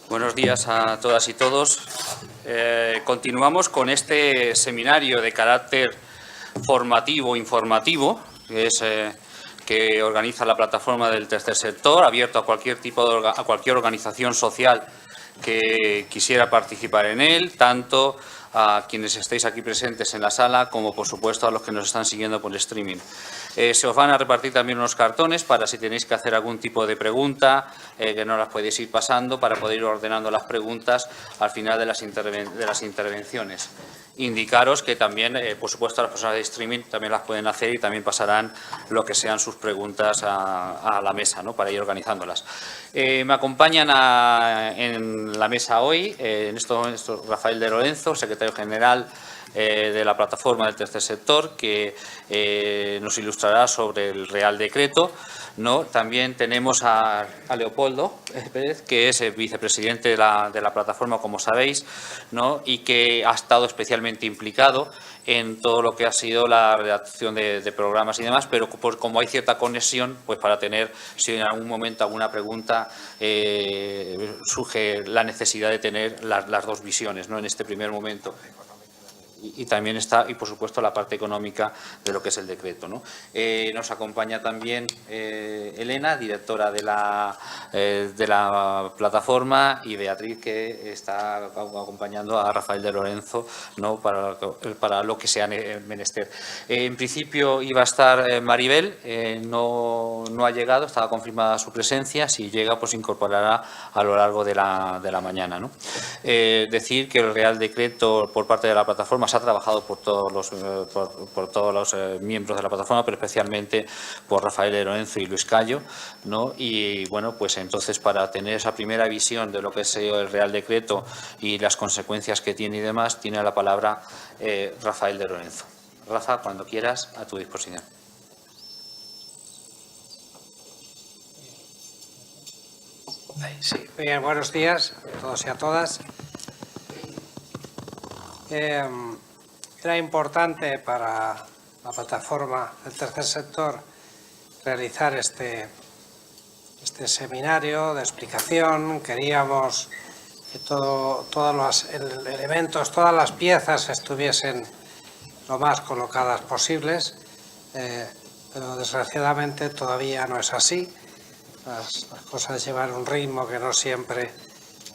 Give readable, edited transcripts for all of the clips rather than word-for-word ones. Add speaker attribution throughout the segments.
Speaker 1: Buenos días a todas y todos. Continuamos con este seminario de carácter formativo, informativo, que organiza la plataforma del tercer sector, abierto a cualquier a cualquier organización social que quisiera participar en él, tanto a quienes estéis aquí presentes en la sala como, por supuesto, a los que nos están siguiendo por streaming. Se os van a repartir también unos cartones para si tenéis que hacer algún tipo de pregunta, que no las podéis ir pasando, para poder ir ordenando las preguntas al final de las intervenciones. Indicaros que también, por supuesto, las personas de streaming también las pueden hacer y también pasarán lo que sean sus preguntas a la mesa, ¿no?, para ir organizándolas. Me acompañan en la mesa hoy, en estos momentos, Rafael de Lorenzo, secretario general de la plataforma del tercer sector, que nos ilustrará sobre el Real Decreto, ¿no? También tenemos a Leopoldo Pérez, que es el vicepresidente de la plataforma, como sabéis, ¿no?, y que ha estado especialmente implicado en todo lo que ha sido la redacción de programas y demás, pero como hay cierta conexión, pues para tener, si en algún momento alguna pregunta surge la necesidad de tener las dos visiones, ¿no?, en este primer momento. Y también está, y por supuesto, la parte económica de lo que es el decreto, ¿no? Nos acompaña también Elena, directora de la plataforma, y Beatriz, que está acompañando a Rafael de Lorenzo, ¿no?, para lo que sea menester. En principio iba a estar Maribel, no ha llegado, estaba confirmada su presencia. Si llega, pues incorporará a lo largo de la mañana, ¿no? Decir que el Real Decreto por parte de la plataforma se ha trabajado por todos los miembros de la plataforma, pero especialmente por Rafael de Lorenzo y Luis Callo, ¿no? Y bueno, pues entonces, para tener esa primera visión de lo que es el Real Decreto y las consecuencias que tiene y demás, tiene la palabra Rafael de Lorenzo. Rafa, cuando quieras, a tu disposición.
Speaker 2: Sí, bien, buenos días a todos y a todas. Era importante para la plataforma del tercer sector realizar este seminario de explicación. Queríamos que todos los elementos, todas las piezas estuviesen lo más colocadas posibles, pero desgraciadamente todavía no es así. Las cosas llevan un ritmo que no siempre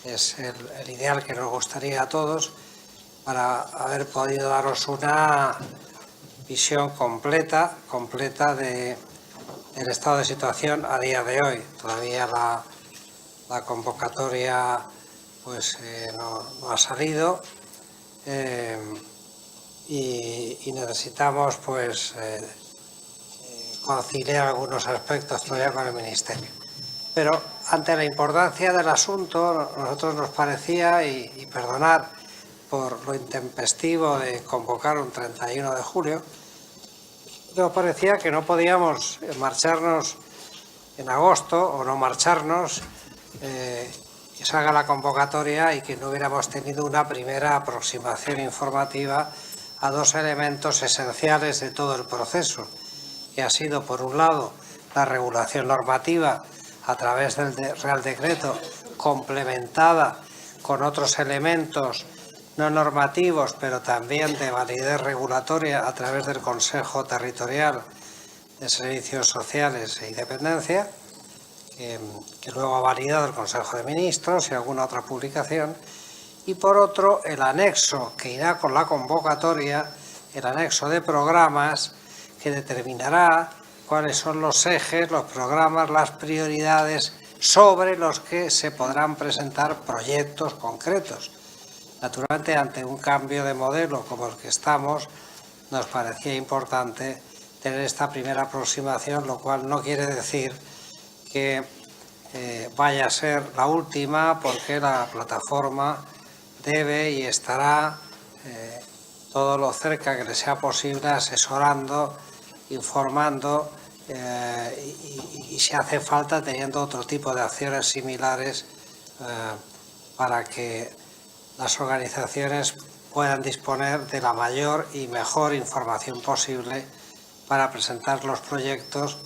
Speaker 2: es el ideal que nos gustaría a todos, para haber podido daros una visión completa del estado de situación a día de hoy. Todavía la convocatoria pues no ha salido, y necesitamos pues conciliar algunos aspectos todavía con el Ministerio. Pero ante la importancia del asunto, a nosotros nos parecía, y perdonar por lo intempestivo de convocar un 31 de julio, nos parecía que no podíamos marcharnos en agosto o no marcharnos, que salga la convocatoria y que no hubiéramos tenido una primera aproximación informativa a dos elementos esenciales de todo el proceso, que ha sido, por un lado, la regulación normativa a través del Real Decreto, complementada con otros elementos no normativos, pero también de validez regulatoria a través del Consejo Territorial de Servicios Sociales y Dependencia, que luego ha validado el Consejo de Ministros y alguna otra publicación. Y por otro, el anexo que irá con la convocatoria, el anexo de programas, que determinará cuáles son los ejes, los programas, las prioridades sobre los que se podrán presentar proyectos concretos. Naturalmente, ante un cambio de modelo como el que estamos, nos parecía importante tener esta primera aproximación, lo cual no quiere decir que vaya a ser la última, porque la plataforma debe y estará todo lo cerca que le sea posible asesorando, informando, y si hace falta teniendo otro tipo de acciones similares para que las organizaciones puedan disponer de la mayor y mejor información posible para presentar los proyectos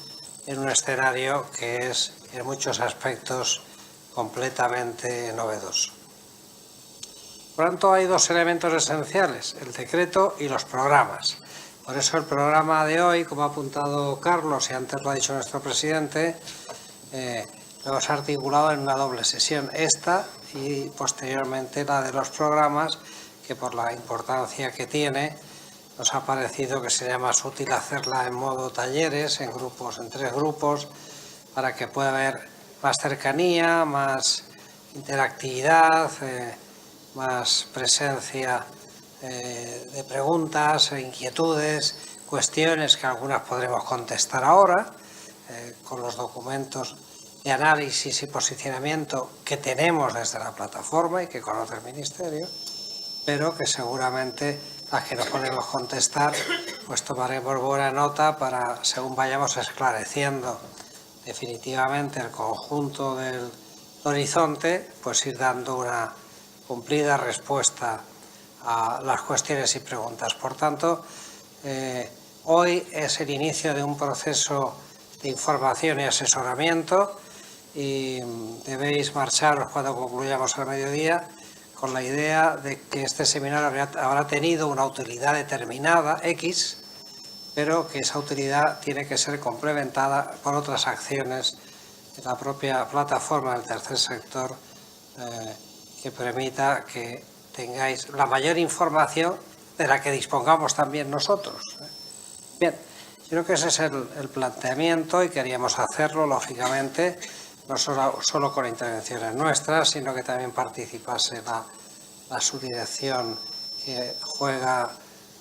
Speaker 2: en un escenario que es en muchos aspectos completamente novedoso. Por tanto, hay dos elementos esenciales, el decreto y los programas. Por eso el programa de hoy, como ha apuntado Carlos y antes lo ha dicho nuestro presidente, lo hemos articulado en una doble sesión, esta y posteriormente la de los programas, que por la importancia que tiene nos ha parecido que sería más útil hacerla en modo talleres, en grupos, en 3 grupos, para que pueda haber más cercanía, más interactividad, más presencia de preguntas, inquietudes, cuestiones que algunas podremos contestar ahora, con los documentos de análisis y posicionamiento que tenemos desde la plataforma y que conoce el Ministerio, pero que seguramente las que no podemos contestar, pues tomaremos buena nota para, según vayamos esclareciendo definitivamente el conjunto del horizonte, pues ir dando una cumplida respuesta a las cuestiones y preguntas. Por tanto, hoy es el inicio de un proceso de información y asesoramiento y debéis marcharos cuando concluyamos al mediodía con la idea de que este seminario habrá tenido una utilidad determinada, X, pero que esa utilidad tiene que ser complementada por otras acciones de la propia plataforma del tercer sector que permita que tengáis la mayor información de la que dispongamos también nosotros. Bien, creo que ese es el planteamiento y queríamos hacerlo, lógicamente, no solo con intervenciones nuestras, sino que también participase la subdirección que juega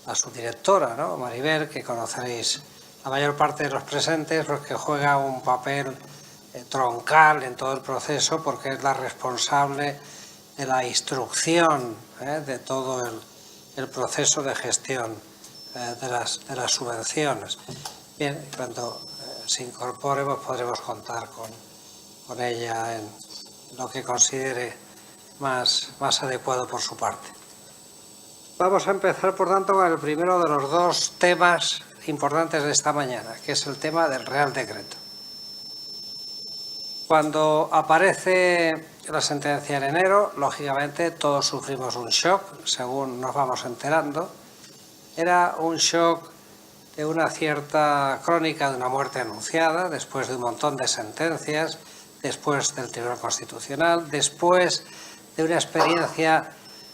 Speaker 2: la subdirectora, ¿no? Maribel, que conoceréis la mayor parte de los presentes, pues que juega un papel troncal en todo el proceso porque es la responsable de la instrucción de todo el proceso de gestión de las subvenciones. Bien, cuando se incorpore pues podremos contar con ella en lo que considere más adecuado por su parte. Vamos a empezar, por tanto, con el primero de los dos temas importantes de esta mañana, que es el tema del Real Decreto. Cuando aparece la sentencia en enero, lógicamente todos sufrimos un shock, según nos vamos enterando. Era un shock de una cierta crónica de una muerte anunciada, después de un montón de sentencias, después del Tribunal Constitucional, después de una experiencia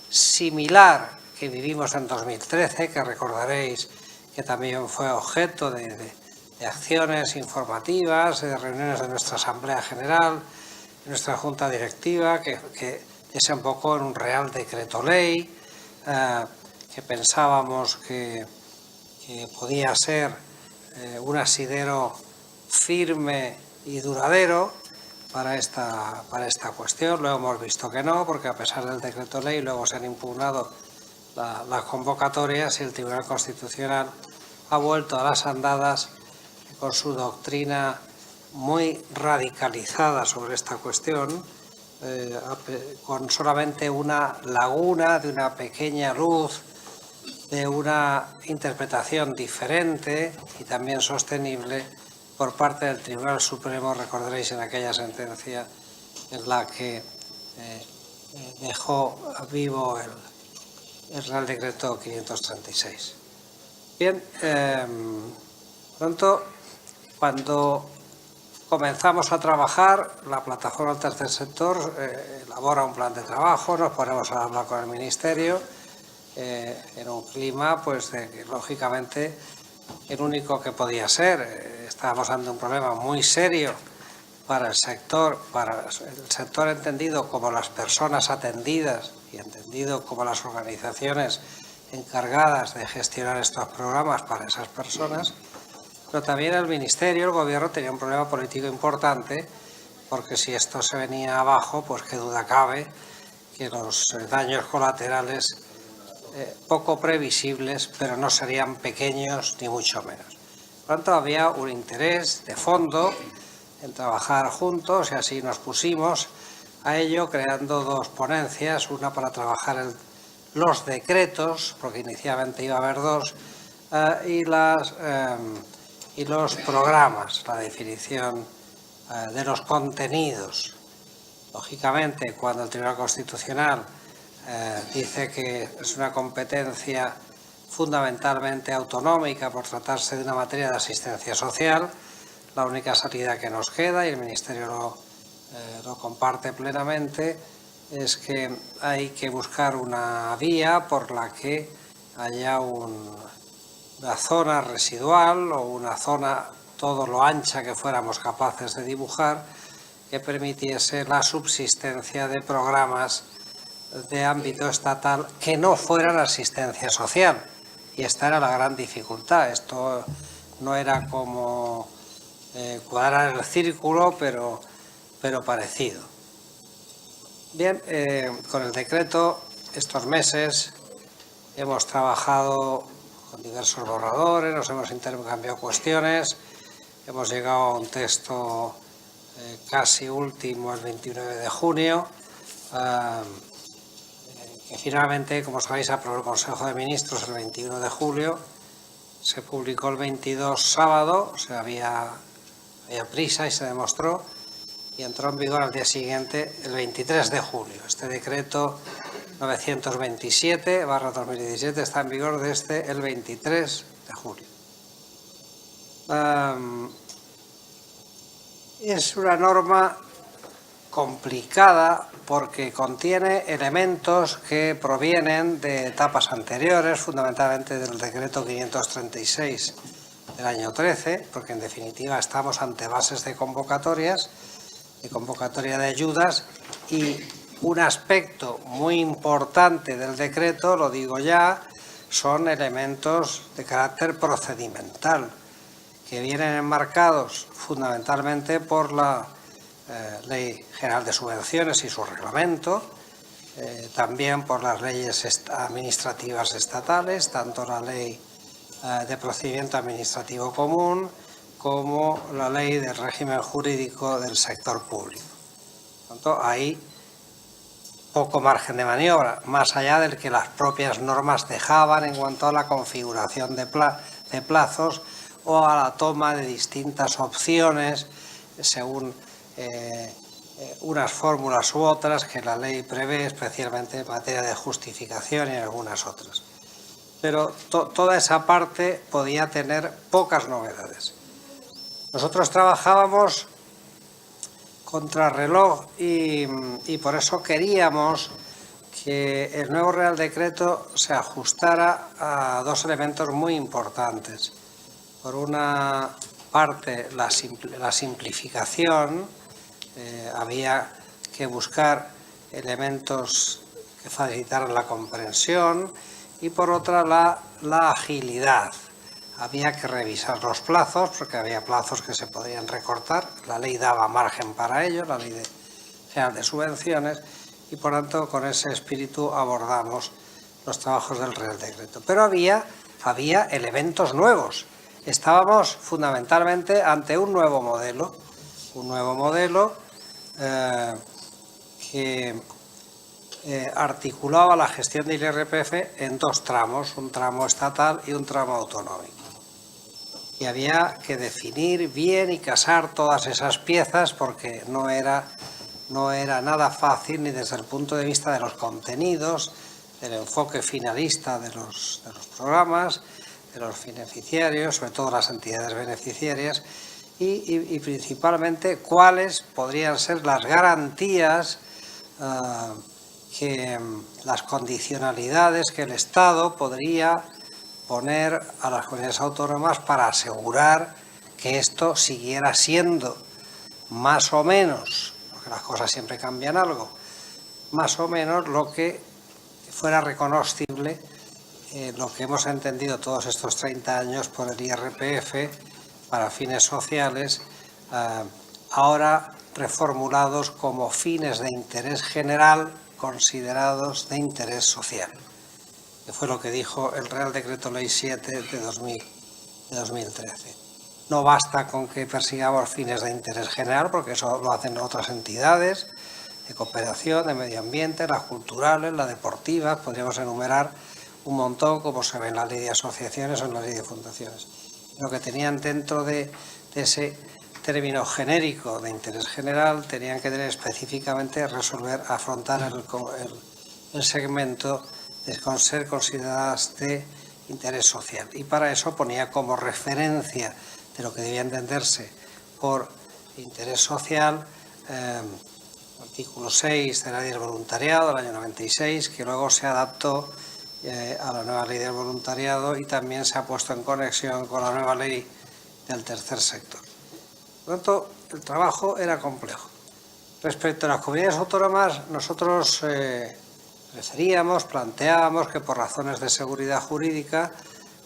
Speaker 2: similar que vivimos en 2013, que recordaréis que también fue objeto de acciones informativas, de reuniones de nuestra Asamblea General, de nuestra Junta Directiva, que desembocó en un Real Decreto Ley, que pensábamos que podía ser un asidero firme y duradero para esta cuestión. Luego hemos visto que no, porque a pesar del Decreto Ley luego se han impugnado las convocatorias y el Tribunal Constitucional ha vuelto a las andadas con su doctrina muy radicalizada sobre esta cuestión, con solamente una laguna, de una pequeña luz, de una interpretación diferente y también sostenible por parte del Tribunal Supremo. Recordaréis en aquella sentencia en la que dejó vivo el Real Decreto 536. Bien, pronto, cuando comenzamos a trabajar, la plataforma del tercer sector elabora un plan de trabajo, nos ponemos a hablar con el Ministerio en un clima pues de que lógicamente el único que podía ser. Estábamos ante un problema muy serio para el sector entendido como las personas atendidas y entendido como las organizaciones encargadas de gestionar estos programas para esas personas, pero también el Ministerio, el Gobierno, tenía un problema político importante, porque si esto se venía abajo, pues qué duda cabe que los daños colaterales poco previsibles, pero no serían pequeños ni mucho menos. Por lo tanto, había un interés de fondo en trabajar juntos y así nos pusimos a ello, creando dos ponencias, una para trabajar los decretos, porque inicialmente iba a haber dos, y los programas, la definición de los contenidos. Lógicamente, cuando el Tribunal Constitucional dice que es una competencia fundamentalmente autonómica por tratarse de una materia de asistencia social, la única salida que nos queda, y el Ministerio lo comparte plenamente, es que hay que buscar una vía por la que haya una zona residual o una zona todo lo ancha que fuéramos capaces de dibujar que permitiese la subsistencia de programas de ámbito estatal que no fueran asistencia social. Y esta era la gran dificultad. Esto no era como cuadrar el círculo, pero parecido. Bien, con el decreto estos meses hemos trabajado con diversos borradores, nos hemos intercambiado cuestiones, hemos llegado a un texto casi último el 29 de junio, que finalmente, como sabéis, aprobó el Consejo de Ministros el 21 de julio, se publicó el 22 sábado, o sea, había prisa y se demostró, y entró en vigor al día siguiente, el 23 de julio. Este decreto 927/2017 está en vigor desde el 23 de julio. Es una norma complicada porque contiene elementos que provienen de etapas anteriores, fundamentalmente del decreto 536 del año 13, porque en definitiva estamos ante bases de convocatorias, de convocatoria de ayudas, y un aspecto muy importante del decreto, lo digo ya, son elementos de carácter procedimental, que vienen enmarcados fundamentalmente por la Ley General de Subvenciones y su reglamento, también por las leyes administrativas estatales, tanto la Ley de Procedimiento Administrativo Común como la Ley del Régimen Jurídico del Sector Público. Por tanto, hay poco margen de maniobra, más allá del que las propias normas dejaban en cuanto a la configuración de plazos o a la toma de distintas opciones según unas fórmulas u otras que la ley prevé, especialmente en materia de justificación y en algunas otras. Pero toda esa parte podía tener pocas novedades. Nosotros trabajábamos contrarreloj y por eso queríamos que el nuevo Real Decreto se ajustara a dos elementos muy importantes. Por una parte, la simplificación, había que buscar elementos que facilitaran la comprensión, y por otra la agilidad. Había que revisar los plazos, porque había plazos que se podían recortar, la ley daba margen para ello, la Ley General de Subvenciones, y por tanto con ese espíritu abordamos los trabajos del Real Decreto. Pero había elementos nuevos. Estábamos fundamentalmente ante un nuevo modelo que articulaba la gestión del IRPF en dos tramos, un tramo estatal y un tramo autonómico. Y había que definir bien y casar todas esas piezas porque no era nada fácil ni desde el punto de vista de los contenidos, del enfoque finalista de los programas, de los beneficiarios, sobre todo las entidades beneficiarias, y principalmente cuáles podrían ser las garantías, las condicionalidades que el Estado podría poner a las comunidades autónomas para asegurar que esto siguiera siendo más o menos, porque las cosas siempre cambian algo, más o menos lo que fuera reconocible, lo que hemos entendido todos estos 30 años por el IRPF para fines sociales, ahora reformulados como fines de interés general considerados de interés social, que fue lo que dijo el Real Decreto Ley 7 de 2013. No basta con que persigamos fines de interés general, porque eso lo hacen otras entidades de cooperación, de medio ambiente, las culturales, las deportivas, podríamos enumerar un montón, como se ve en la Ley de Asociaciones o en la Ley de Fundaciones. Lo que tenían dentro de ese término genérico de interés general, tenían que tener específicamente afrontar el segmento de ser consideradas de interés social. Y para eso ponía como referencia de lo que debía entenderse por interés social artículo 6 de la Ley del Voluntariado del año 96, que luego se adaptó a la nueva Ley del Voluntariado y también se ha puesto en conexión con la nueva Ley del Tercer Sector. Por lo tanto, el trabajo era complejo. Respecto a las comunidades autónomas, nosotros planteábamos que por razones de seguridad jurídica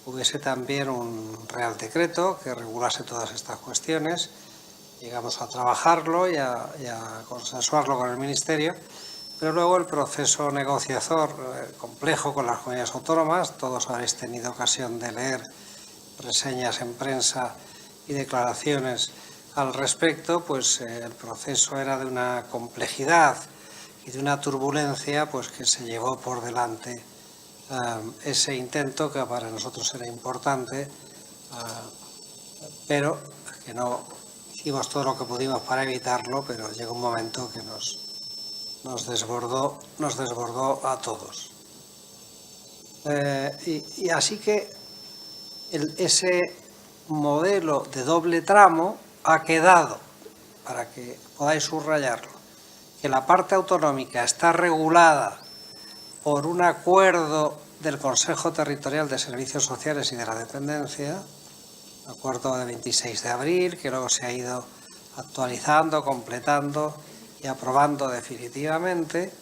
Speaker 2: hubiese también un Real Decreto que regulase todas estas cuestiones. Llegamos a trabajarlo y a consensuarlo con el Ministerio, pero luego el proceso negociador complejo con las comunidades autónomas, todos habéis tenido ocasión de leer reseñas en prensa y declaraciones al respecto, pues el proceso era de una complejidad y de una turbulencia pues que se llevó por delante ese intento que para nosotros era importante, pero que no hicimos todo lo que pudimos para evitarlo, pero llegó un momento que nos desbordó a todos. Y así que ese modelo de doble tramo ha quedado, para que podáis subrayarlo, que la parte autonómica está regulada por un acuerdo del Consejo Territorial de Servicios Sociales y de la Dependencia, acuerdo de 26 de abril, que luego se ha ido actualizando, completando y aprobando definitivamente,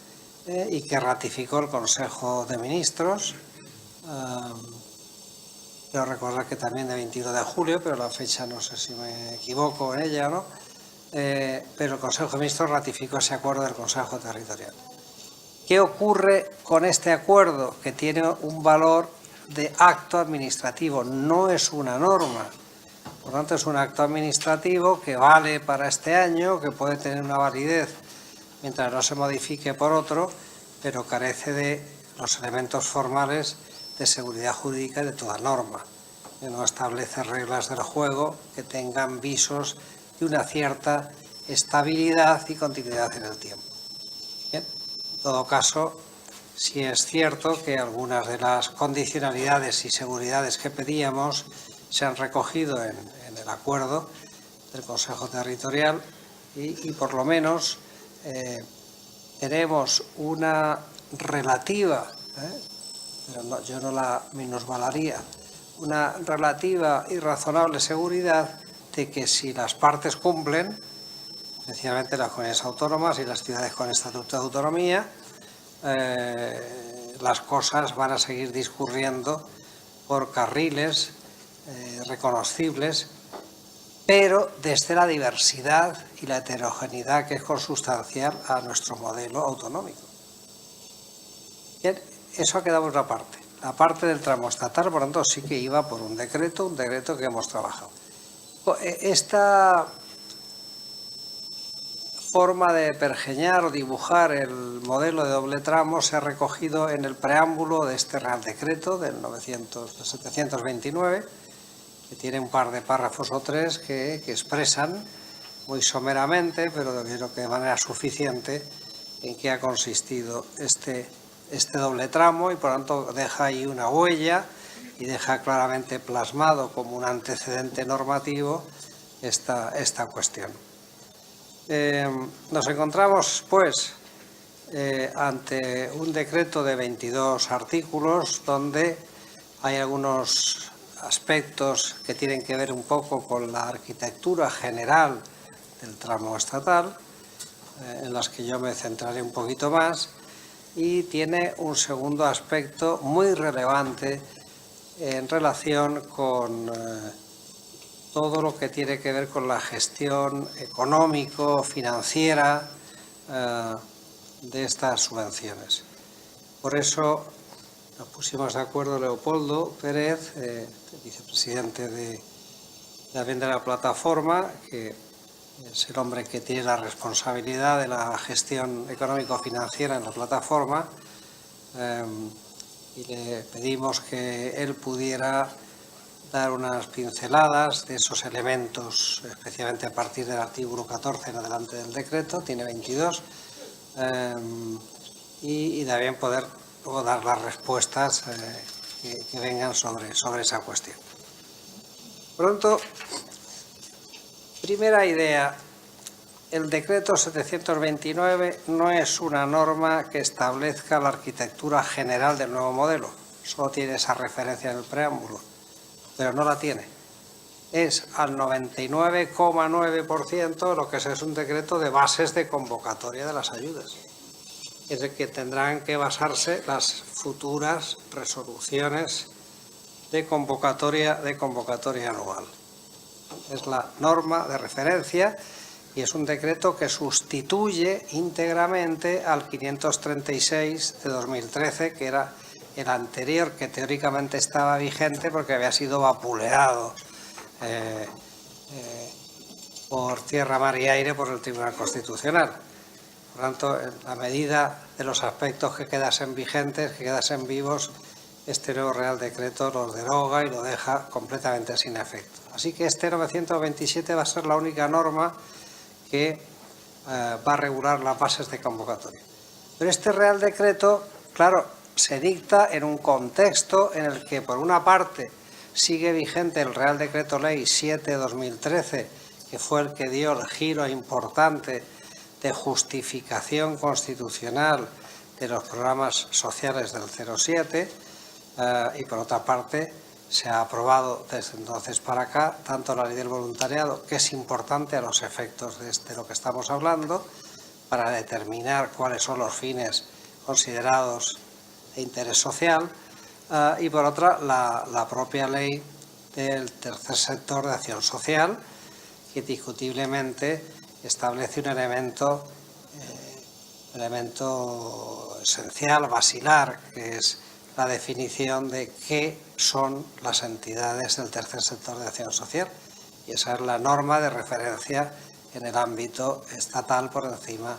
Speaker 2: y que ratificó el Consejo de Ministros. Quiero recordar que también de 21 de julio, pero la fecha no sé si me equivoco en ella, ¿no? Pero el Consejo de Ministros ratificó ese acuerdo del Consejo Territorial. ¿Qué ocurre con este acuerdo? Que tiene un valor de acto administrativo, no es una norma. Por lo tanto, es un acto administrativo que vale para este año, que puede tener una validez mientras no se modifique por otro, pero carece de los elementos formales de seguridad jurídica de toda norma. Que no establece reglas del juego que tengan visos de una cierta estabilidad y continuidad en el tiempo. Bien, en todo caso, sí es cierto que algunas de las condicionalidades y seguridades que pedíamos se han recogido en el acuerdo del Consejo Territorial y por lo menos tenemos una relativa, pero no, yo no la minusvalaría, una relativa y razonable seguridad de que si las partes cumplen, especialmente las comunidades autónomas y las ciudades con estatuto de autonomía, las cosas van a seguir discurriendo por carriles reconocibles, pero desde la diversidad y la heterogeneidad que es consustancial a nuestro modelo autonómico. Bien, eso ha quedado por una parte. La parte del tramo estatal, por lo tanto, sí que iba por un decreto que hemos trabajado. Esta forma de pergeñar o dibujar el modelo de doble tramo se ha recogido en el preámbulo de este Real Decreto del 729, que tiene un par de párrafos o tres que expresan muy someramente, pero creo que de manera suficiente, en qué ha consistido este doble tramo y por lo tanto deja ahí una huella y deja claramente plasmado como un antecedente normativo esta cuestión. Nos encontramos pues ante un decreto de 22 artículos donde hay algunos aspectos que tienen que ver un poco con la arquitectura general del tramo estatal, en las que yo me centraré un poquito más, y tiene un segundo aspecto muy relevante en relación con todo lo que tiene que ver con la gestión económico-financiera de estas subvenciones. Por eso nos pusimos de acuerdo Leopoldo Pérez, vicepresidente de la plataforma, que es el hombre que tiene la responsabilidad de la gestión económico-financiera en la plataforma, y le pedimos que él pudiera dar unas pinceladas de esos elementos, especialmente a partir del artículo 14 en adelante del decreto, tiene 22, y también poder luego dar las respuestas que vengan sobre esa cuestión. Por lo tanto, primera idea, el decreto 729 no es una norma que establezca la arquitectura general del nuevo modelo, solo tiene esa referencia en el preámbulo, pero no la tiene. Es al 99,9% lo que es un decreto de bases de convocatoria de las ayudas. Es el que tendrán que basarse las futuras resoluciones de convocatoria anual. Es la norma de referencia y es un decreto que sustituye íntegramente al 536 de 2013, que era el anterior, que teóricamente estaba vigente porque había sido vapuleado por tierra, mar y aire por el Tribunal Constitucional. Por lo tanto, en la medida de los aspectos que quedasen vigentes, que quedasen vivos, este nuevo Real Decreto los deroga y lo deja completamente sin efecto. Así que este 927 va a ser la única norma que va a regular las bases de convocatoria. Pero este Real Decreto, claro, se dicta en un contexto en el que, por una parte, sigue vigente el Real Decreto Ley 7/2013, que fue el que dio el giro importante de justificación constitucional de los programas sociales del 07, y por otra parte se ha aprobado desde entonces para acá tanto la ley del voluntariado, que es importante a los efectos de lo que estamos hablando, para determinar cuáles son los fines considerados de interés social, y por otra la propia ley del tercer sector de acción social, que indiscutiblemente establece un elemento esencial, basilar, que es la definición de qué son las entidades del tercer sector de acción social. Y esa es la norma de referencia en el ámbito estatal por encima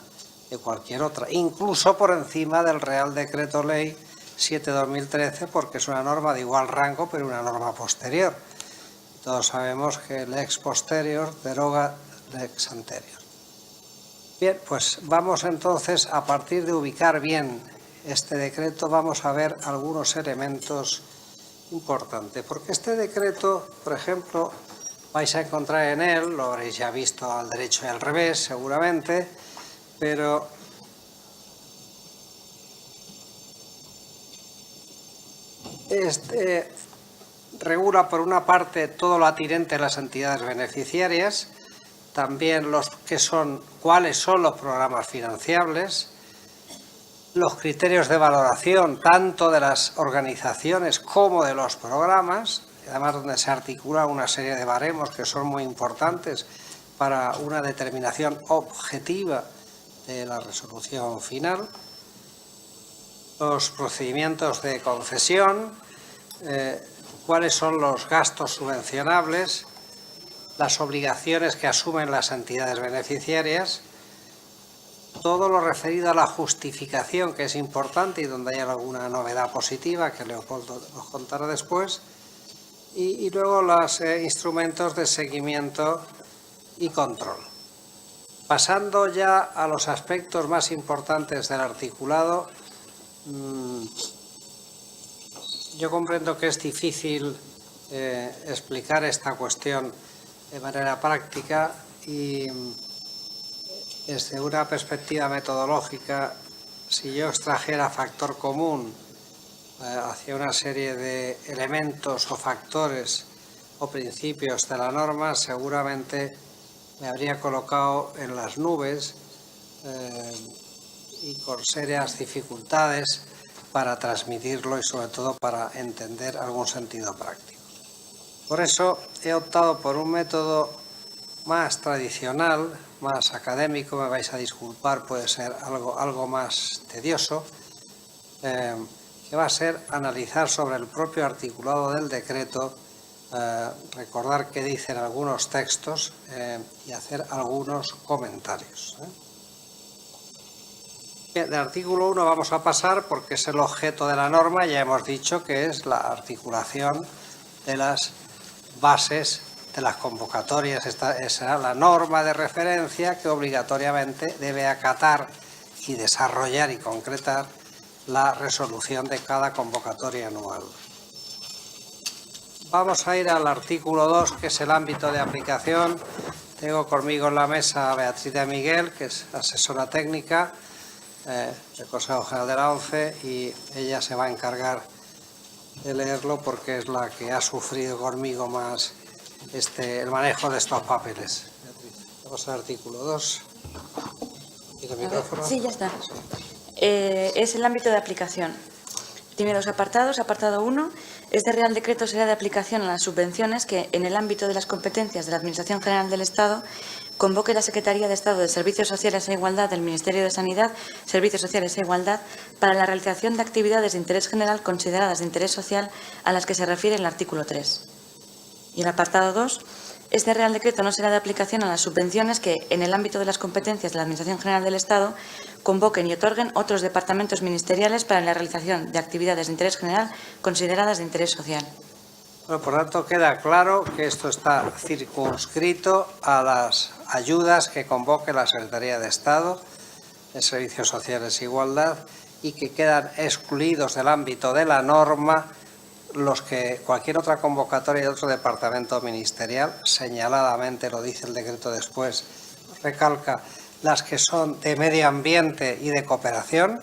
Speaker 2: de cualquier otra, incluso por encima del Real Decreto Ley 7/2013, porque es una norma de igual rango, pero una norma posterior. Todos sabemos que el ex posterior deroga el ex anterior. Bien, pues vamos entonces, a partir de ubicar bien este decreto, vamos a ver algunos elementos importantes. Porque este decreto, por ejemplo, vais a encontrar en él, lo habréis ya visto al derecho y al revés seguramente, pero regula por una parte todo lo atinente a las entidades beneficiarias, también cuáles son los programas financiables, los criterios de valoración tanto de las organizaciones como de los programas, además donde se articula una serie de baremos que son muy importantes para una determinación objetiva de la resolución final, los procedimientos de concesión, cuáles son los gastos subvencionables, las obligaciones que asumen las entidades beneficiarias, todo lo referido a la justificación, que es importante y donde hay alguna novedad positiva que Leopoldo nos contará después, y luego los instrumentos de seguimiento y control. Pasando ya a los aspectos más importantes del articulado, yo comprendo que es difícil explicar esta cuestión de manera práctica y desde una perspectiva metodológica, si yo extrajera factor común hacia una serie de elementos o factores o principios de la norma, seguramente me habría colocado en las nubes y con serias dificultades para transmitirlo y sobre todo para entender algún sentido práctico. Por eso he optado por un método más tradicional, más académico, me vais a disculpar, puede ser algo más tedioso, que va a ser analizar sobre el propio articulado del decreto, recordar qué dicen algunos textos y hacer algunos comentarios. Del artículo 1 vamos a pasar porque es el objeto de la norma, ya hemos dicho que es la articulación de las bases de las convocatorias. Esta será la norma de referencia que obligatoriamente debe acatar y desarrollar y concretar la resolución de cada convocatoria anual. Vamos a ir al artículo 2, que es el ámbito de aplicación. Tengo conmigo en la mesa a Beatriz de Miguel, que es asesora técnica del Consejo General de la ONCE, y ella se va a encargar de leerlo porque es la que ha sufrido conmigo más el manejo de estos papeles. Beatriz, vamos al artículo 2. ¿Tiene el micrófono?
Speaker 3: Sí, ya está. Es el ámbito de aplicación. Tiene dos apartados. Apartado 1. Este Real Decreto será de aplicación a las subvenciones que, en el ámbito de las competencias de la Administración General del Estado, convoque la Secretaría de Estado de Servicios Sociales e Igualdad del Ministerio de Sanidad, Servicios Sociales e Igualdad, para la realización de actividades de interés general consideradas de interés social a las que se refiere el artículo 3. Y el apartado 2. Este Real Decreto no será de aplicación a las subvenciones que, en el ámbito de las competencias de la Administración General del Estado, convoquen y otorguen otros departamentos ministeriales para la realización de actividades de interés general consideradas de interés social.
Speaker 2: Bueno, por tanto, queda claro que esto está circunscrito a las ayudas que convoque la Secretaría de Estado de Servicios Sociales e Igualdad y que quedan excluidos del ámbito de la norma los que cualquier otra convocatoria de otro departamento ministerial, señaladamente, lo dice el decreto después, recalca las que son de medio ambiente y de cooperación,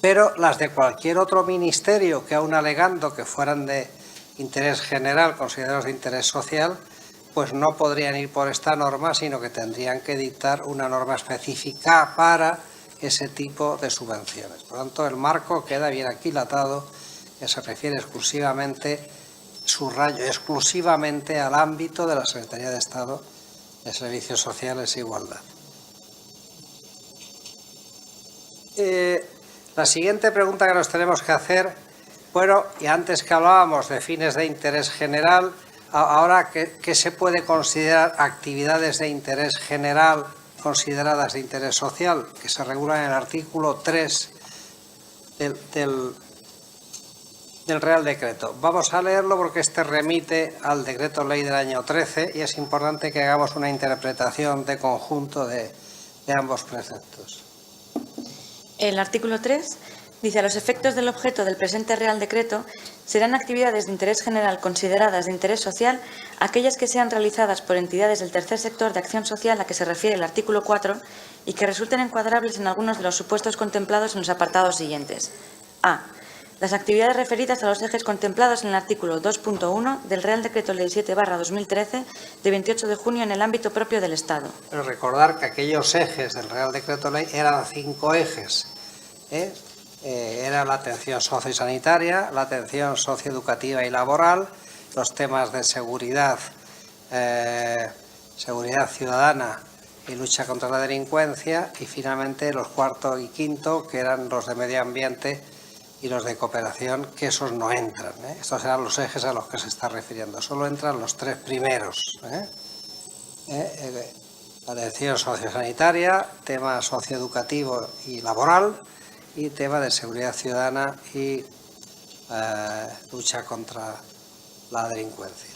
Speaker 2: pero las de cualquier otro ministerio que aun alegando que fueran de interés general, considerados de interés social, pues no podrían ir por esta norma, sino que tendrían que dictar una norma específica para ese tipo de subvenciones. Por lo tanto, el marco queda bien aquilatado, que se refiere exclusivamente, subrayo, exclusivamente al ámbito de la Secretaría de Estado de Servicios Sociales e Igualdad. La siguiente pregunta que nos tenemos que hacer, bueno, y antes que hablábamos de fines de interés general, ahora, ¿qué se puede considerar actividades de interés general consideradas de interés social? Que se regulan en el artículo 3 del Real Decreto. Vamos a leerlo porque este remite al Decreto Ley del año 13 y es importante que hagamos una interpretación de conjunto de ambos preceptos.
Speaker 3: El artículo 3 dice: a los efectos del objeto del presente Real Decreto serán actividades de interés general consideradas de interés social aquellas que sean realizadas por entidades del tercer sector de acción social a que se refiere el artículo 4 y que resulten encuadrables en algunos de los supuestos contemplados en los apartados siguientes. A. Las actividades referidas a los ejes contemplados en el artículo 2.1 del Real Decreto Ley 7/2013 de 28 de junio en el ámbito propio del Estado.
Speaker 2: Pero recordar que aquellos ejes del Real Decreto Ley eran 5 ejes. Era la atención sociosanitaria, la atención socioeducativa y laboral, los temas de seguridad, seguridad ciudadana y lucha contra la delincuencia, y finalmente los cuarto y quinto, que eran los de medio ambiente y los de cooperación, que esos no entran. Estos eran los ejes a los que se está refiriendo. Solo entran los 3 primeros. Atención sociosanitaria, tema socioeducativo y laboral, y tema de seguridad ciudadana y lucha contra la delincuencia.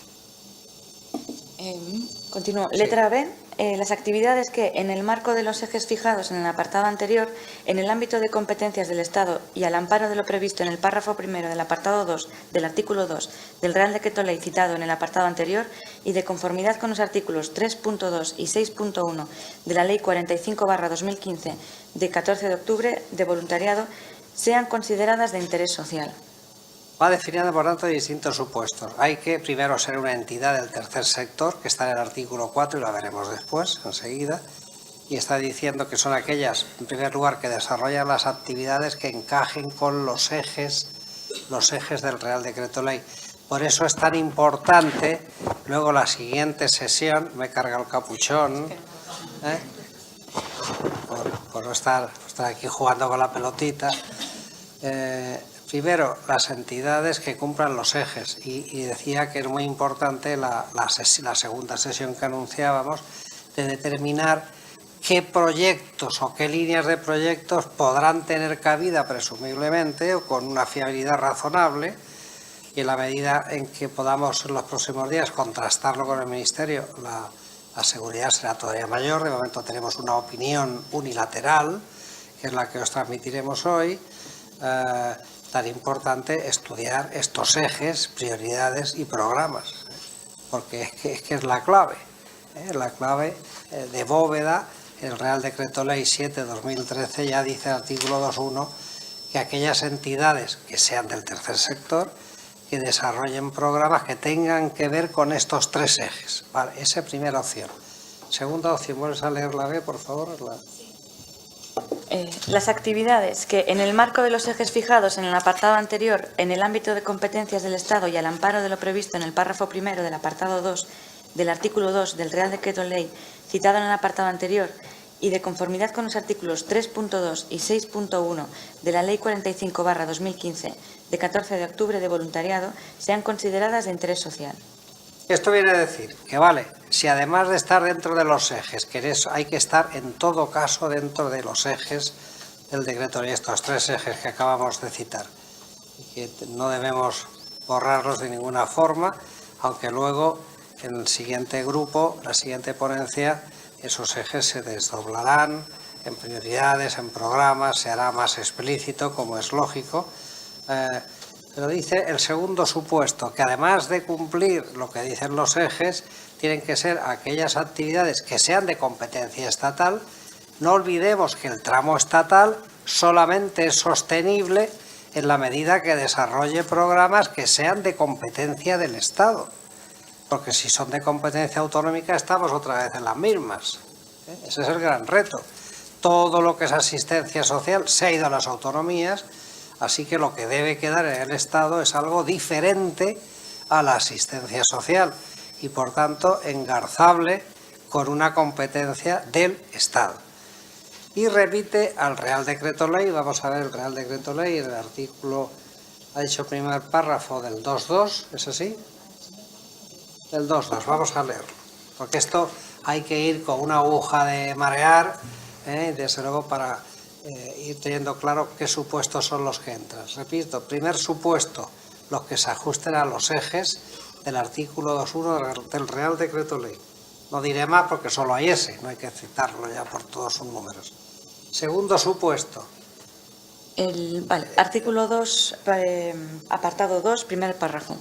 Speaker 3: Continúo.
Speaker 2: Sí.
Speaker 3: Letra B. Las actividades que, en el marco de los ejes fijados en el apartado anterior, en el ámbito de competencias del Estado y al amparo de lo previsto en el párrafo primero del apartado 2 del artículo 2 del Real Decreto Ley citado en el apartado anterior y de conformidad con los artículos 3.2 y 6.1 de la Ley 45/2015 de 14 de octubre de voluntariado, sean consideradas de interés social.
Speaker 2: Va definiendo, por tanto, distintos supuestos. Hay que primero ser una entidad del tercer sector, que está en el artículo 4 y la veremos después, enseguida, y está diciendo que son aquellas, en primer lugar, que desarrollan las actividades que encajen con los ejes del Real Decreto Ley. Por eso es tan importante, luego la siguiente sesión, me carga el capuchón, por no estar aquí jugando con la pelotita. Primero, las entidades que cumplan los ejes, y decía que es muy importante la segunda sesión que anunciábamos, de determinar qué proyectos o qué líneas de proyectos podrán tener cabida presumiblemente o con una fiabilidad razonable y en la medida en que podamos en los próximos días contrastarlo con el Ministerio, la seguridad será todavía mayor. De momento tenemos una opinión unilateral, que es la que os transmitiremos hoy. Tan importante estudiar estos ejes, prioridades y programas, porque es que es la clave de bóveda. El Real Decreto Ley 7/2013 ya dice, artículo 2.1, que aquellas entidades que sean del tercer sector que desarrollen programas que tengan que ver con estos tres ejes. Vale, esa primera opción. Segunda opción, ¿vuelves a leer la B, por favor?
Speaker 3: Las actividades que, en el marco de los ejes fijados en el apartado anterior, en el ámbito de competencias del Estado y al amparo de lo previsto en el párrafo primero del apartado 2 del artículo 2 del Real Decreto Ley citado en el apartado anterior y de conformidad con los artículos 3.2 y 6.1 de la Ley 45/2015 de 14 de octubre de voluntariado, sean consideradas de interés social.
Speaker 2: Esto viene a decir que, vale, si además de estar dentro de los ejes, que hay que estar en todo caso dentro de los ejes del decreto ley, estos tres ejes que acabamos de citar, y que no debemos borrarlos de ninguna forma, aunque luego en el siguiente grupo, la siguiente ponencia, esos ejes se desdoblarán en prioridades, en programas, se hará más explícito, como es lógico. Pero dice el segundo supuesto, que además de cumplir lo que dicen los ejes, tienen que ser aquellas actividades que sean de competencia estatal. No olvidemos que el tramo estatal solamente es sostenible en la medida que desarrolle programas que sean de competencia del Estado. Porque si son de competencia autonómica estamos otra vez en las mismas. Ese es el gran reto. Todo lo que es asistencia social se ha ido a las autonomías. Así que lo que debe quedar en el Estado es algo diferente a la asistencia social y, por tanto, engarzable con una competencia del Estado. Y remite al Real Decreto Ley. Vamos a ver el Real Decreto Ley, el artículo, ha dicho primer párrafo del 2.2, ¿es así? Del 2.2, vamos a leerlo, porque esto hay que ir con una aguja de marear, desde luego para ir teniendo claro qué supuestos son los que entran. Repito, primer supuesto, los que se ajusten a los ejes del artículo 2.1 del Real Decreto Ley. No diré más porque solo hay ese, no hay que citarlo ya por todos sus números. Segundo supuesto.
Speaker 3: Artículo 2, apartado 2, primer párrafo.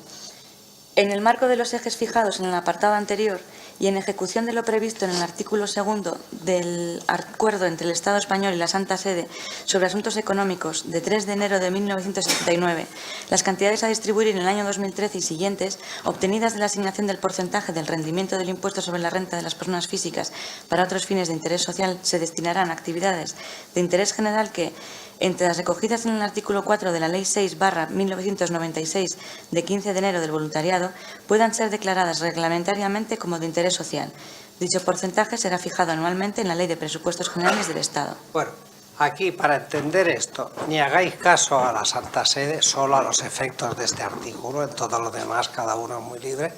Speaker 3: En el marco de los ejes fijados en el apartado anterior y en ejecución de lo previsto en el artículo 2 del Acuerdo entre el Estado español y la Santa Sede sobre Asuntos Económicos de 3 de enero de 1979, las cantidades a distribuir en el año 2013 y siguientes, obtenidas de la asignación del porcentaje del rendimiento del impuesto sobre la renta de las personas físicas para otros fines de interés social, se destinarán a actividades de interés general que, entre las recogidas en el artículo 4 de la Ley 6/1996 de 15 de enero del voluntariado, puedan ser declaradas reglamentariamente como de interés social. Dicho porcentaje será fijado anualmente en la Ley de Presupuestos Generales del Estado.
Speaker 2: Bueno, aquí para entender esto, ni hagáis caso a la Santa Sede, solo a los efectos de este artículo. En todo lo demás cada uno es muy libre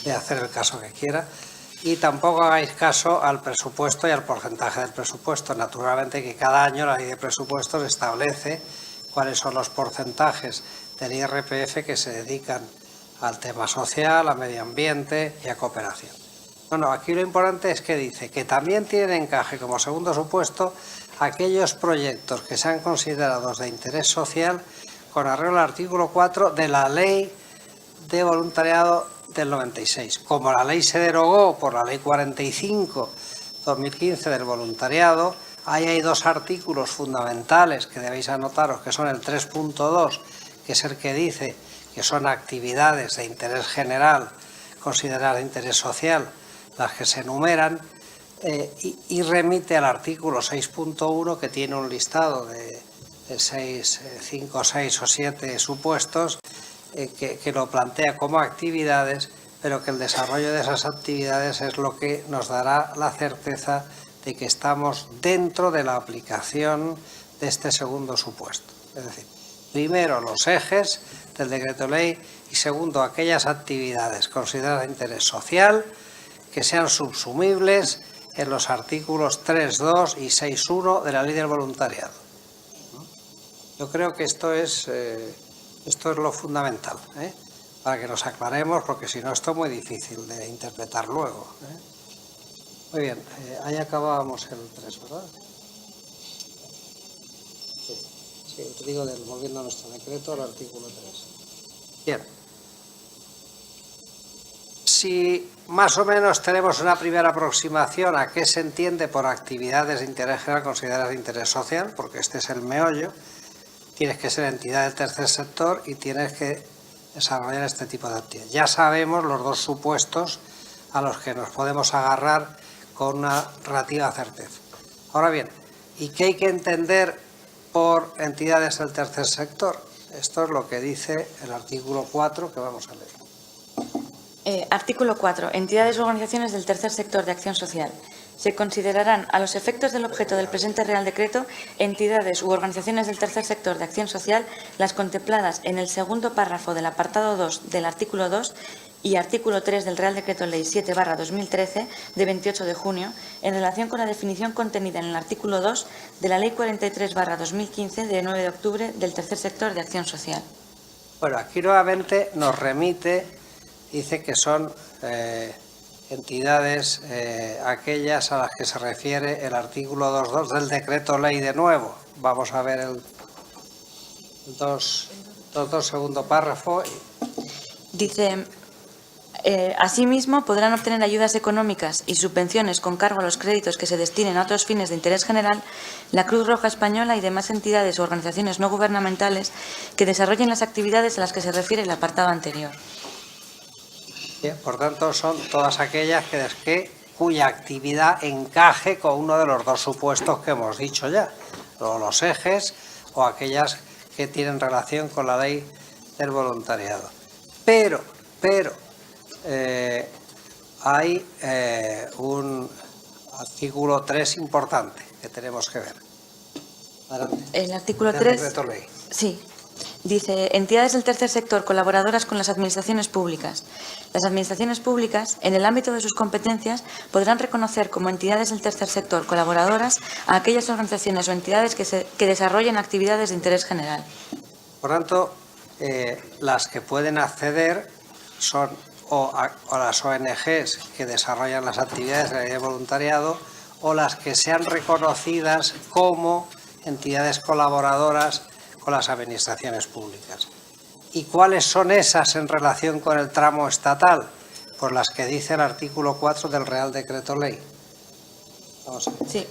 Speaker 2: de hacer el caso que quiera. Y tampoco hagáis caso al presupuesto y al porcentaje del presupuesto. Naturalmente que cada año la Ley de Presupuestos establece cuáles son los porcentajes del IRPF que se dedican al tema social, a medio ambiente y a cooperación. No, aquí lo importante es que dice que también tiene encaje como segundo supuesto aquellos proyectos que sean considerados de interés social con arreglo al artículo 4 de la Ley de Voluntariado del 96. Como la ley se derogó por la Ley 45/2015 del voluntariado, ahí hay dos artículos fundamentales que debéis anotaros, que son el 3.2, que es el que dice que son actividades de interés general, consideradas de interés social, las que se enumeran, y remite al artículo 6.1, que tiene un listado de 5, 6 o 7 supuestos, que lo plantea como actividades, pero que el desarrollo de esas actividades es lo que nos dará la certeza de que estamos dentro de la aplicación de este segundo supuesto. Es decir, primero los ejes del decreto ley y segundo aquellas actividades consideradas de interés social que sean subsumibles en los artículos 3.2 y 6.1 de la Ley del Voluntariado. Yo creo que esto es lo fundamental, para que nos aclaremos, porque si no esto es muy difícil de interpretar luego, ¿eh? Muy bien, ahí acabábamos el 3, ¿verdad? Sí, te digo, volviendo a nuestro decreto, al artículo 3. Bien. Si más o menos tenemos una primera aproximación a qué se entiende por actividades de interés general consideradas de interés social, porque este es el meollo, tienes que ser entidad del tercer sector y tienes que desarrollar este tipo de actividades. Ya sabemos los dos supuestos a los que nos podemos agarrar con una relativa certeza. Ahora bien, ¿y qué hay que entender por entidades del tercer sector? Esto es lo que dice el artículo 4 que vamos a leer.
Speaker 3: Artículo 4. Entidades o organizaciones del tercer sector de acción social. Se considerarán, a los efectos del objeto del presente Real Decreto, entidades u organizaciones del tercer sector de acción social las contempladas en el segundo párrafo del apartado 2 del artículo 2 y artículo 3 del Real Decreto Ley 7/2013 de 28 de junio, en relación con la definición contenida en el artículo 2 de la Ley 43/2015 de 9 de octubre del tercer sector de acción social.
Speaker 2: Bueno, aquí nuevamente nos remite, dice que son entidades aquellas a las que se refiere el artículo 2.2 del decreto ley de nuevo. Vamos a ver el 2 segundo párrafo.
Speaker 3: Dice, asimismo, podrán obtener ayudas económicas y subvenciones con cargo a los créditos que se destinen a otros fines de interés general la Cruz Roja Española y demás entidades o organizaciones no gubernamentales que desarrollen las actividades a las que se refiere el apartado anterior.
Speaker 2: Bien, por tanto, son todas aquellas cuya actividad encaje con uno de los dos supuestos que hemos dicho ya, o los ejes o aquellas que tienen relación con la ley del voluntariado. Pero hay un artículo 3 importante que tenemos que ver. Adelante.
Speaker 3: El artículo
Speaker 2: Del
Speaker 3: 3.
Speaker 2: decreto ley.
Speaker 3: Sí. Dice, entidades del tercer sector colaboradoras con las administraciones públicas. Las administraciones públicas, en el ámbito de sus competencias, podrán reconocer como entidades del tercer sector colaboradoras a aquellas organizaciones o entidades que desarrollen actividades de interés general.
Speaker 2: Por tanto, las que pueden acceder son o las ONGs que desarrollan las actividades de la ley de voluntariado o las que sean reconocidas como entidades colaboradoras con las administraciones públicas. ¿Y cuáles son esas en relación con el tramo estatal? Pues las que dice el artículo 4 del Real Decreto Ley. Vamos a ver.
Speaker 3: Sí.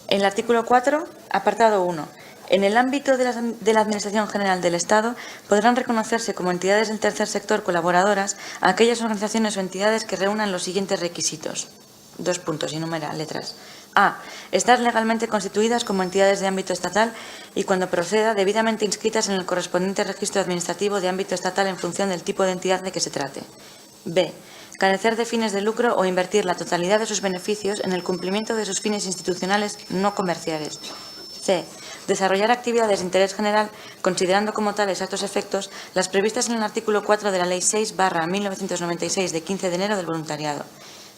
Speaker 3: En el artículo 4, apartado 1. En el ámbito de la Administración General del Estado podrán reconocerse como entidades del tercer sector colaboradoras a aquellas organizaciones o entidades que reúnan los siguientes requisitos. 2 puntos, enumera letras. A. Estar legalmente constituidas como entidades de ámbito estatal y, cuando proceda, debidamente inscritas en el correspondiente registro administrativo de ámbito estatal en función del tipo de entidad de que se trate. B. Carecer de fines de lucro o invertir la totalidad de sus beneficios en el cumplimiento de sus fines institucionales no comerciales. C. Desarrollar actividades de interés general, considerando como tales a estos efectos las previstas en el artículo 4 de la Ley 6/1996 de 15 de enero del voluntariado.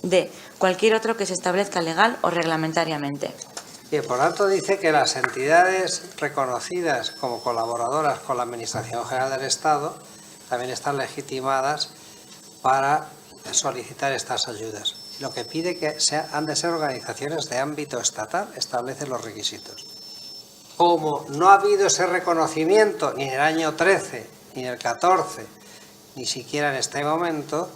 Speaker 3: D. Cualquier otro que se establezca legal o reglamentariamente.
Speaker 2: Y por tanto dice que las entidades reconocidas como colaboradoras con la Administración General del Estado también están legitimadas para solicitar estas ayudas. Lo que pide que han de ser organizaciones de ámbito estatal, establece los requisitos. Como no ha habido ese reconocimiento ni en el año 13, ni en el 14, ni siquiera en este momento,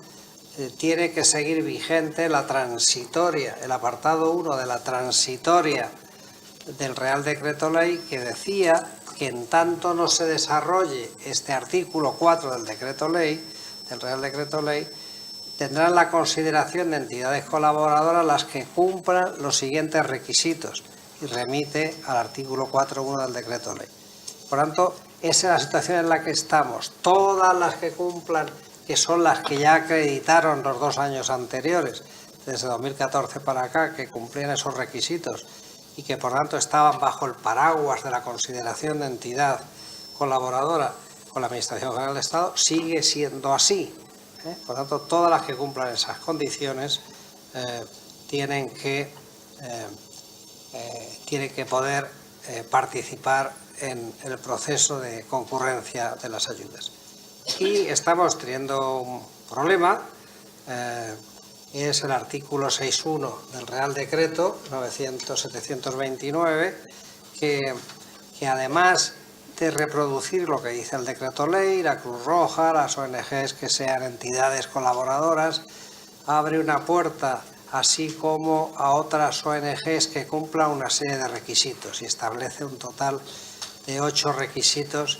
Speaker 2: tiene que seguir vigente la transitoria, el apartado 1 de la transitoria del Real Decreto Ley, que decía que en tanto no se desarrolle este artículo 4 del Decreto Ley, del Real Decreto Ley, tendrán la consideración de entidades colaboradoras las que cumplan los siguientes requisitos, y remite al artículo 4.1 del Decreto Ley. Por tanto, esa es la situación en la que estamos. Todas las que cumplan, que son las que ya acreditaron los 2 años anteriores, desde 2014 para acá, que cumplían esos requisitos y que por tanto estaban bajo el paraguas de la consideración de entidad colaboradora con la Administración General del Estado, sigue siendo así. Por tanto, todas las que cumplan esas condiciones tienen que poder participar en el proceso de concurrencia de las ayudas. Y estamos teniendo un problema, es el artículo 6.1 del Real Decreto 729, que además de reproducir lo que dice el decreto ley, la Cruz Roja, las ONGs que sean entidades colaboradoras, abre una puerta, así como a otras ONGs que cumplan una serie de requisitos, y establece un total de 8 requisitos.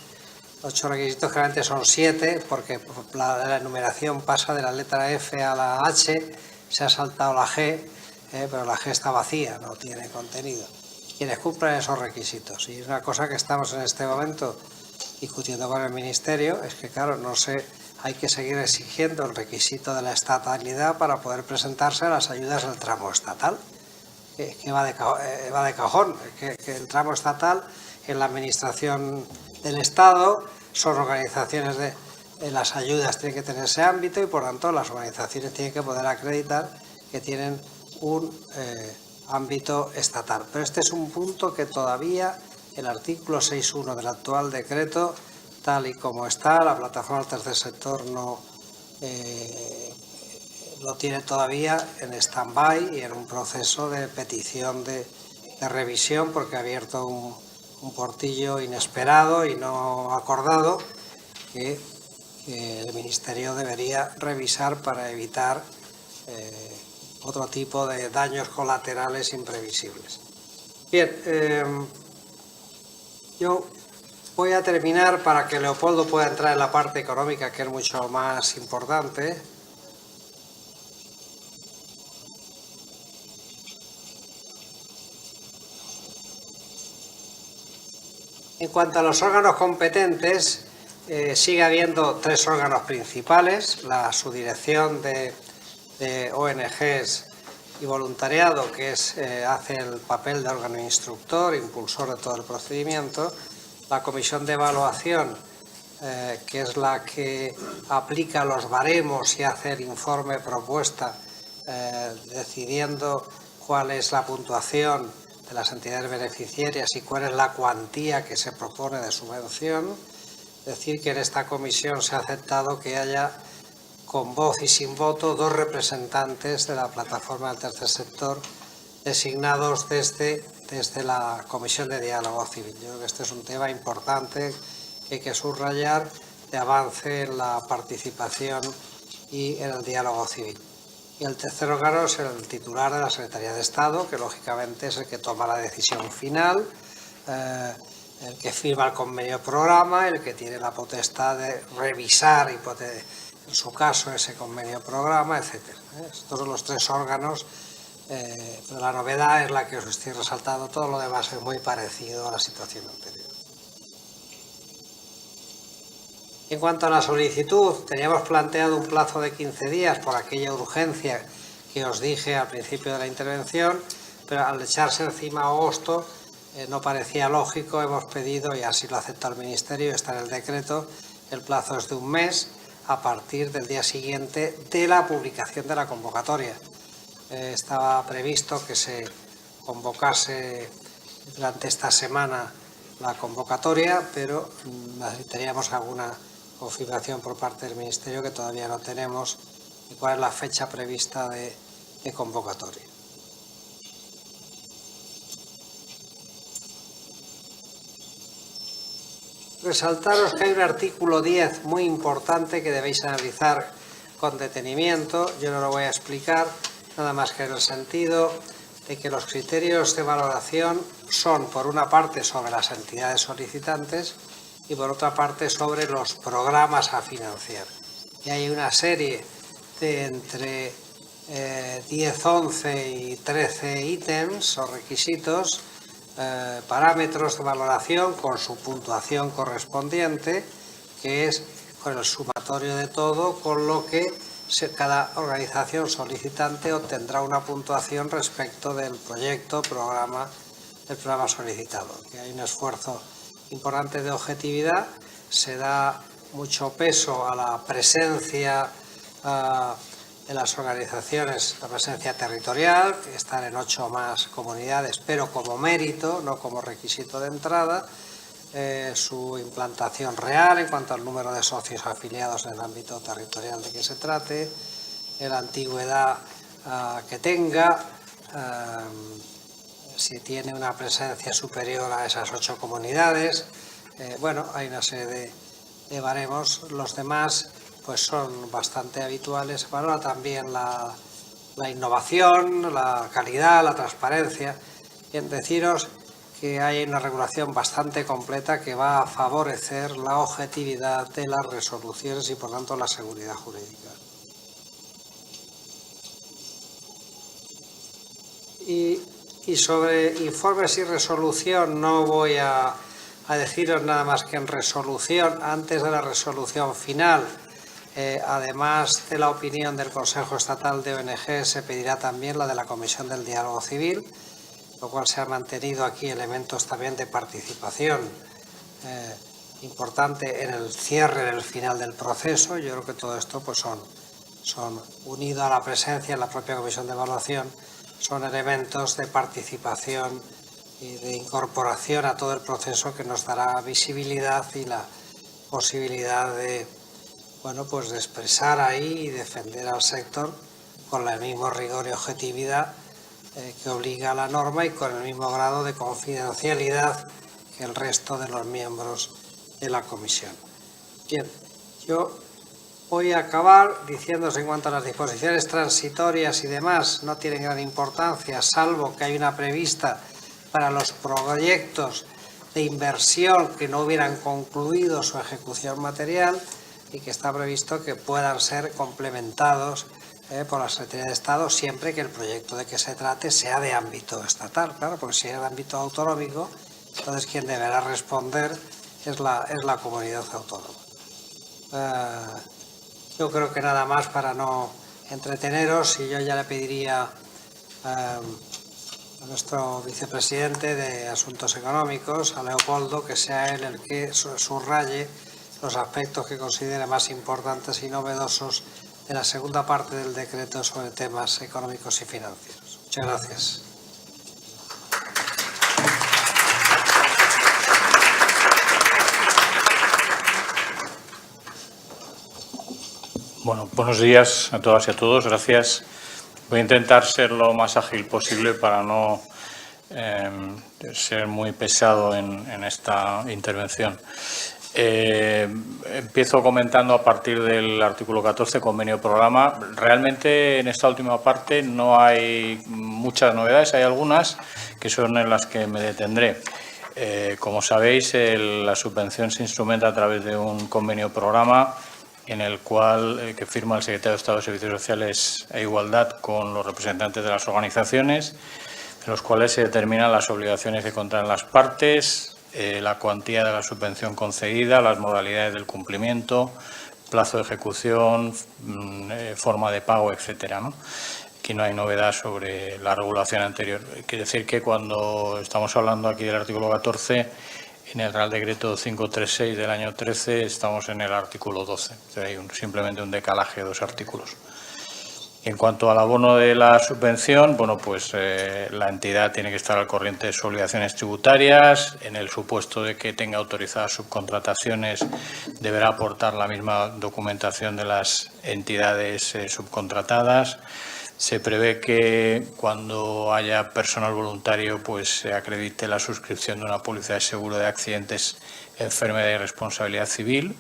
Speaker 2: 8 requisitos, generalmente son 7, porque la enumeración pasa de la letra F a la H, se ha saltado la G, pero la G está vacía, no tiene contenido. Quienes cumplan esos requisitos. Y una cosa que estamos en este momento discutiendo con el Ministerio es que, claro, no sé, hay que seguir exigiendo el requisito de la estatalidad para poder presentarse a las ayudas del tramo estatal, que va de cajón, que el tramo estatal en la Administración del Estado son organizaciones las ayudas tienen que tener ese ámbito y por tanto las organizaciones tienen que poder acreditar que tienen un ámbito estatal. Pero este es un punto que todavía el artículo 6.1 del actual decreto, tal y como está, la plataforma del tercer sector no lo tiene todavía en stand-by y en un proceso de petición de revisión, porque ha abierto un portillo inesperado y no acordado que el Ministerio debería revisar para evitar otro tipo de daños colaterales imprevisibles. Bien, yo voy a terminar para que Leopoldo pueda entrar en la parte económica, que es mucho más importante. En cuanto a los órganos competentes, sigue habiendo 3 órganos principales: la subdirección de ONGs y voluntariado, que hace el papel de órgano instructor, impulsor de todo el procedimiento; la comisión de evaluación, que es la que aplica los baremos y hace el informe propuesta, decidiendo cuál es la puntuación de las entidades beneficiarias y cuál es la cuantía que se propone de subvención. Es decir, que en esta comisión se ha aceptado que haya, con voz y sin voto, 2 representantes de la plataforma del tercer sector designados desde la Comisión de Diálogo Civil. Yo creo que este es un tema importante que hay que subrayar, de avance en la participación y en el diálogo civil. Y el tercer órgano es el titular de la Secretaría de Estado, que lógicamente es el que toma la decisión final, el que firma el convenio programa, el que tiene la potestad de revisar, en su caso, ese convenio programa, etc. Estos son los 3 órganos, pero la novedad es la que os estoy resaltando. Todo lo demás es muy parecido a la situación anterior. En cuanto a la solicitud, teníamos planteado un plazo de 15 días por aquella urgencia que os dije al principio de la intervención, pero al echarse encima agosto no parecía lógico. Hemos pedido, y así lo acepta el Ministerio, está en el decreto, el plazo es de 1 mes a partir del día siguiente de la publicación de la convocatoria. Estaba previsto que se convocase durante esta semana la convocatoria, pero necesitaríamos alguna confirmación por parte del Ministerio, que todavía no tenemos, de cuál es la fecha prevista de convocatoria. Resaltaros que hay un artículo 10 muy importante que debéis analizar con detenimiento. Yo no lo voy a explicar, nada más que en el sentido de que los criterios de valoración son, por una parte, sobre las entidades solicitantes y, por otra parte, sobre los programas a financiar. Y hay una serie de entre 10, 11 y 13 ítems o requisitos, parámetros de valoración con su puntuación correspondiente, que es con el sumatorio de todo, con lo que cada organización solicitante obtendrá una puntuación respecto del proyecto, del programa solicitado. Que hay un esfuerzo importante de objetividad, se da mucho peso a la presencia de las organizaciones, la presencia territorial, que están en 8 más comunidades, pero como mérito, no como requisito de entrada. su implantación real en cuanto al número de socios afiliados en el ámbito territorial de que se trate, la antigüedad que tenga, si tiene una presencia superior a esas 8 comunidades. Bueno, hay una serie de baremos. Los demás pues son bastante habituales. Se valora también la innovación, la calidad, la transparencia. Bien, deciros que hay una regulación bastante completa que va a favorecer la objetividad de las resoluciones y, por tanto, la seguridad jurídica. Y sobre informes y resolución no voy a deciros nada más que en resolución, antes de la resolución final, además de la opinión del Consejo Estatal de ONG, se pedirá también la de la Comisión del Diálogo Civil, lo cual se han mantenido aquí elementos también de participación importante en el cierre, en el final del proceso. Yo creo que todo esto pues son unido a la presencia en la propia Comisión de Evaluación, son elementos de participación y de incorporación a todo el proceso que nos dará visibilidad y la posibilidad de, bueno, pues de expresar ahí y defender al sector con el mismo rigor y objetividad que obliga a la norma y con el mismo grado de confidencialidad que el resto de los miembros de la comisión. Bien, yo voy a acabar diciéndose en cuanto a las disposiciones transitorias y demás, no tienen gran importancia, salvo que hay una prevista para los proyectos de inversión que no hubieran concluido su ejecución material y que está previsto que puedan ser complementados por la Secretaría de Estado siempre que el proyecto de que se trate sea de ámbito estatal, claro, porque si es de ámbito autonómico, entonces quien deberá responder es la comunidad autónoma. Yo creo que nada más para no entreteneros, y yo ya le pediría a nuestro vicepresidente de Asuntos Económicos, a Leopoldo, que sea él el que subraye los aspectos que considere más importantes y novedosos de la segunda parte del decreto sobre temas económicos y financieros. Muchas gracias.
Speaker 4: Bueno, buenos días a todas y a todos. Gracias. Voy a intentar ser lo más ágil posible para no ser muy pesado en esta intervención. Empiezo comentando a partir del artículo 14, convenio programa. Realmente en esta última parte no hay muchas novedades, hay algunas que son en las que me detendré. Como sabéis, la subvención se instrumenta a través de un convenio programa en el cual que firma el Secretario de Estado de Servicios Sociales e Igualdad con los representantes de las organizaciones, en los cuales se determinan las obligaciones que contraen las partes, la cuantía de la subvención concedida, las modalidades del cumplimiento, plazo de ejecución, forma de pago, etcétera, ¿no? Aquí no hay novedad sobre la regulación anterior. Quiere decir que cuando estamos hablando aquí del artículo 14, en el Real Decreto 536 del año 13 estamos en el artículo 12. Hay simplemente un decalaje de 2 artículos. En cuanto al abono de la subvención, bueno, pues la entidad tiene que estar al corriente de sus obligaciones tributarias. En el supuesto de que tenga autorizadas subcontrataciones, deberá aportar la misma documentación de las entidades subcontratadas. Se prevé que cuando haya personal voluntario pues se acredite la suscripción de una póliza de seguro de accidentes, enfermedad y responsabilidad civil.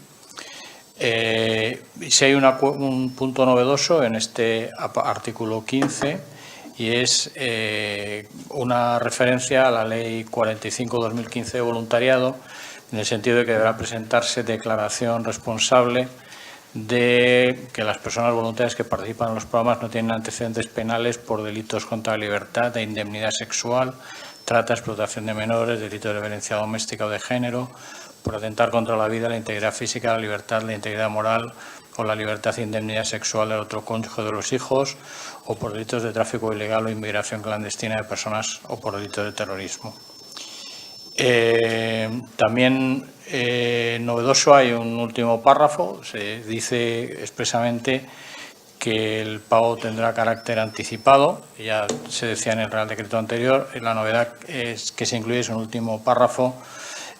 Speaker 4: Si hay un punto novedoso en este artículo 15 y es una referencia a la Ley 45/2015 de voluntariado, en el sentido de que deberá presentarse declaración responsable de que las personas voluntarias que participan en los programas no tienen antecedentes penales por delitos contra la libertad, de indemnidad sexual, trata, explotación de menores, delitos de violencia doméstica o de género, por atentar contra la vida, la integridad física, la libertad, la integridad moral o la libertad e indemnidad sexual del otro cónyuge de los hijos, o por delitos de tráfico ilegal o inmigración clandestina de personas o por delitos de terrorismo. También novedoso hay un último párrafo, se dice expresamente que el pago tendrá carácter anticipado, ya se decía en el Real Decreto anterior. La novedad es que se incluye en un último párrafo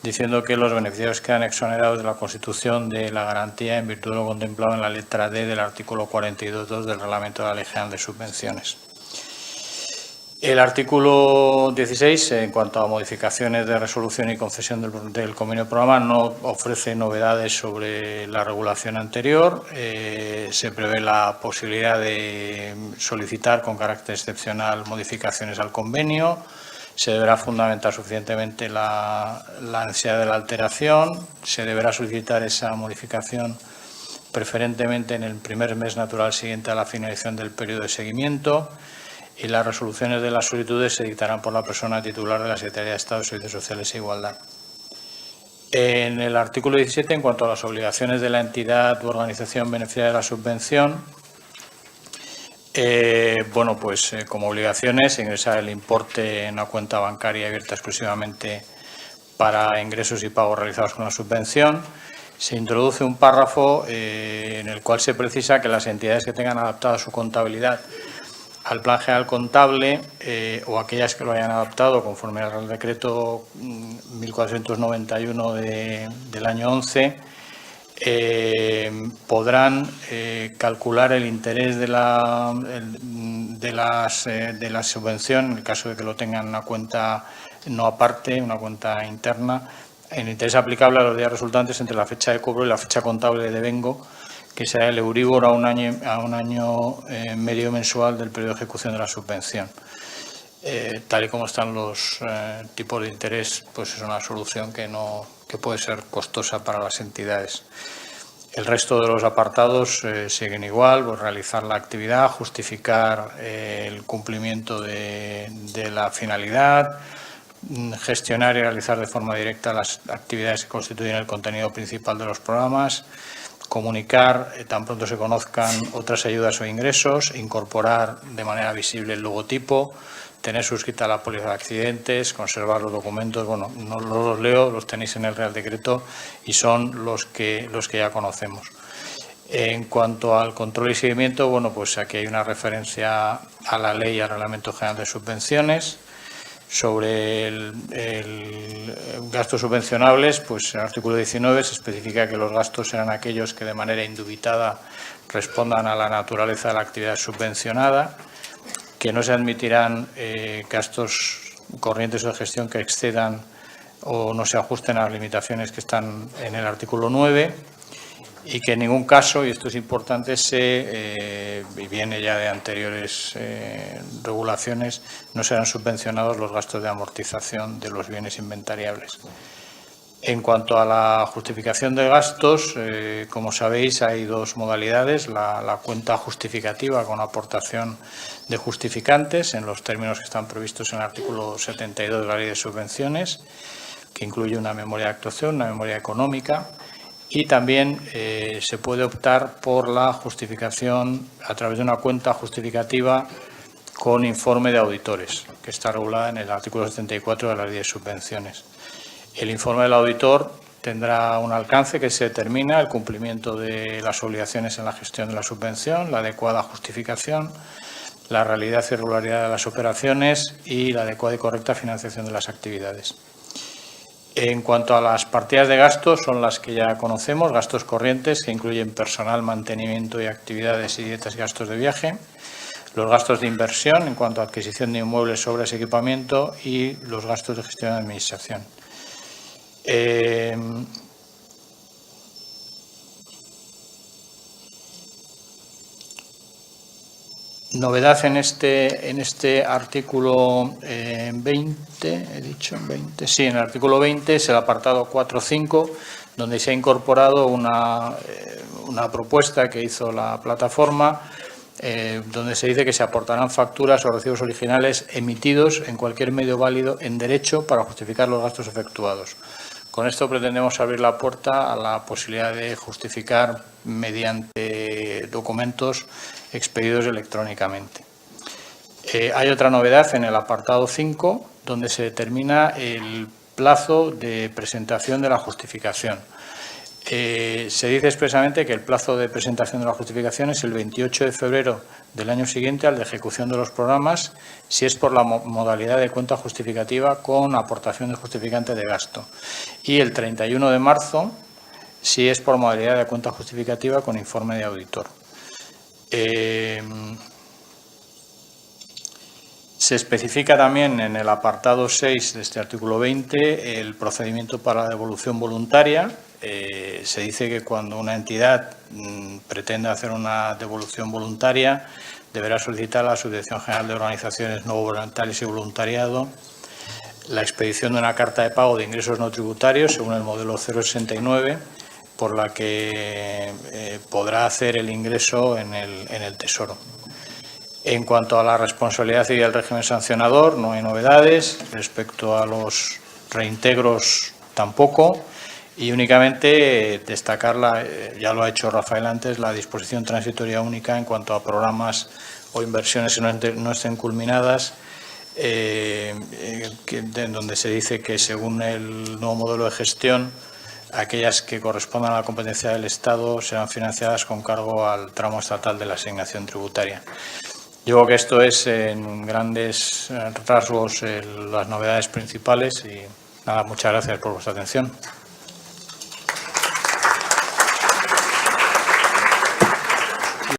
Speaker 4: diciendo que los beneficiarios quedan exonerados de la constitución de la garantía en virtud de lo contemplado en la letra D del artículo 42.2 del Reglamento de la Ley General de Subvenciones. El artículo 16, en cuanto a modificaciones de resolución y concesión del convenio programa, no ofrece novedades sobre la regulación anterior. Se prevé la posibilidad de solicitar con carácter excepcional modificaciones al convenio. Se deberá fundamentar suficientemente la necesidad de la alteración. Se deberá solicitar esa modificación preferentemente en el primer mes natural siguiente a la finalización del periodo de seguimiento. Y las resoluciones de las solicitudes se dictarán por la persona titular de la Secretaría de Estado de Servicios Sociales e Igualdad. En el artículo 17, en cuanto a las obligaciones de la entidad u organización beneficiaria de la subvención, como obligaciones, ingresar el importe en una cuenta bancaria abierta exclusivamente para ingresos y pagos realizados con la subvención. Se introduce un párrafo en el cual se precisa que las entidades que tengan adaptada su contabilidad al Plan General Contable o aquellas que lo hayan adaptado conforme al Real Decreto 1491 del año 11, podrán calcular el interés de la subvención, en el caso de que lo tengan en una cuenta no aparte, una cuenta interna, el interés aplicable a los días resultantes entre la fecha de cobro y la fecha contable de devengo, que será el Euribor a un año medio mensual del periodo de ejecución de la subvención. Tal y como están los tipos de interés, pues es una solución que puede ser costosa para las entidades. El resto de los apartados siguen igual, pues realizar la actividad, justificar el cumplimiento de la finalidad, gestionar y realizar de forma directa las actividades que constituyen el contenido principal de los programas, comunicar tan pronto se conozcan otras ayudas o ingresos, incorporar de manera visible el logotipo, tener suscrita la póliza de accidentes, conservar los documentos. Bueno, no los leo, los tenéis en el Real Decreto y son los que ya conocemos. En cuanto al control y seguimiento, bueno, pues aquí hay una referencia a la ley y al Reglamento General de Subvenciones. Sobre el gastos subvencionables, pues en el artículo 19 se especifica que los gastos serán aquellos que de manera indubitada respondan a la naturaleza de la actividad subvencionada, que no se admitirán gastos corrientes o de gestión que excedan o no se ajusten a las limitaciones que están en el artículo 9 y que en ningún caso, y esto es importante, y viene ya de anteriores regulaciones, no serán subvencionados los gastos de amortización de los bienes inventariables. En cuanto a la justificación de gastos, como sabéis, hay dos modalidades: la cuenta justificativa con aportación de justificantes en los términos que están previstos en el artículo 72 de la Ley de Subvenciones, que incluye una memoria de actuación, una memoria económica. Y también se puede optar por la justificación a través de una cuenta justificativa con informe de auditores, que está regulada en el artículo 74 de la Ley de Subvenciones. El informe del auditor tendrá un alcance que se determina el cumplimiento de las obligaciones en la gestión de la subvención, la adecuada justificación, la realidad y regularidad de las operaciones y la adecuada y correcta financiación de las actividades. En cuanto a las partidas de gastos, son las que ya conocemos: gastos corrientes, que incluyen personal, mantenimiento y actividades y dietas y gastos de viaje; los gastos de inversión, en cuanto a adquisición de inmuebles, obras y equipamiento; y los gastos de gestión y administración. Novedad en este artículo 20, he dicho 20, sí, en el artículo 20 es el apartado 4.5, donde se ha incorporado una propuesta que hizo la plataforma, donde se dice que se aportarán facturas o recibos originales emitidos en cualquier medio válido en derecho para justificar los gastos efectuados. Con esto pretendemos abrir la puerta a la posibilidad de justificar mediante documentos expedidos electrónicamente. Hay otra novedad en el apartado 5, donde se determina el plazo de presentación de la justificación. Se dice expresamente que el plazo de presentación de la justificación es el 28 de febrero del año siguiente al de ejecución de los programas, si es por la modalidad de cuenta justificativa con aportación de justificante de gasto, y el 31 de marzo si es por modalidad de cuenta justificativa con informe de auditor. Se especifica también en el apartado 6 de este artículo 20 el procedimiento para la devolución voluntaria. Se dice que cuando una entidad pretende hacer una devolución voluntaria deberá solicitar a la Subdirección General de Organizaciones No Gubernamentales y Voluntariado la expedición de una carta de pago de ingresos no tributarios según el modelo 069, por la que podrá hacer el ingreso en el Tesoro. En cuanto a la responsabilidad civil del régimen sancionador, no hay novedades. Respecto a los reintegros, tampoco. Y únicamente destacar, ya lo ha hecho Rafael antes, la disposición transitoria única en cuanto a programas o inversiones que no estén culminadas, en donde se dice que según el nuevo modelo de gestión, aquellas que correspondan a la competencia del Estado serán financiadas con cargo al tramo estatal de la asignación tributaria. Yo creo que esto es en grandes rasgos las novedades principales y nada, muchas gracias por vuestra atención.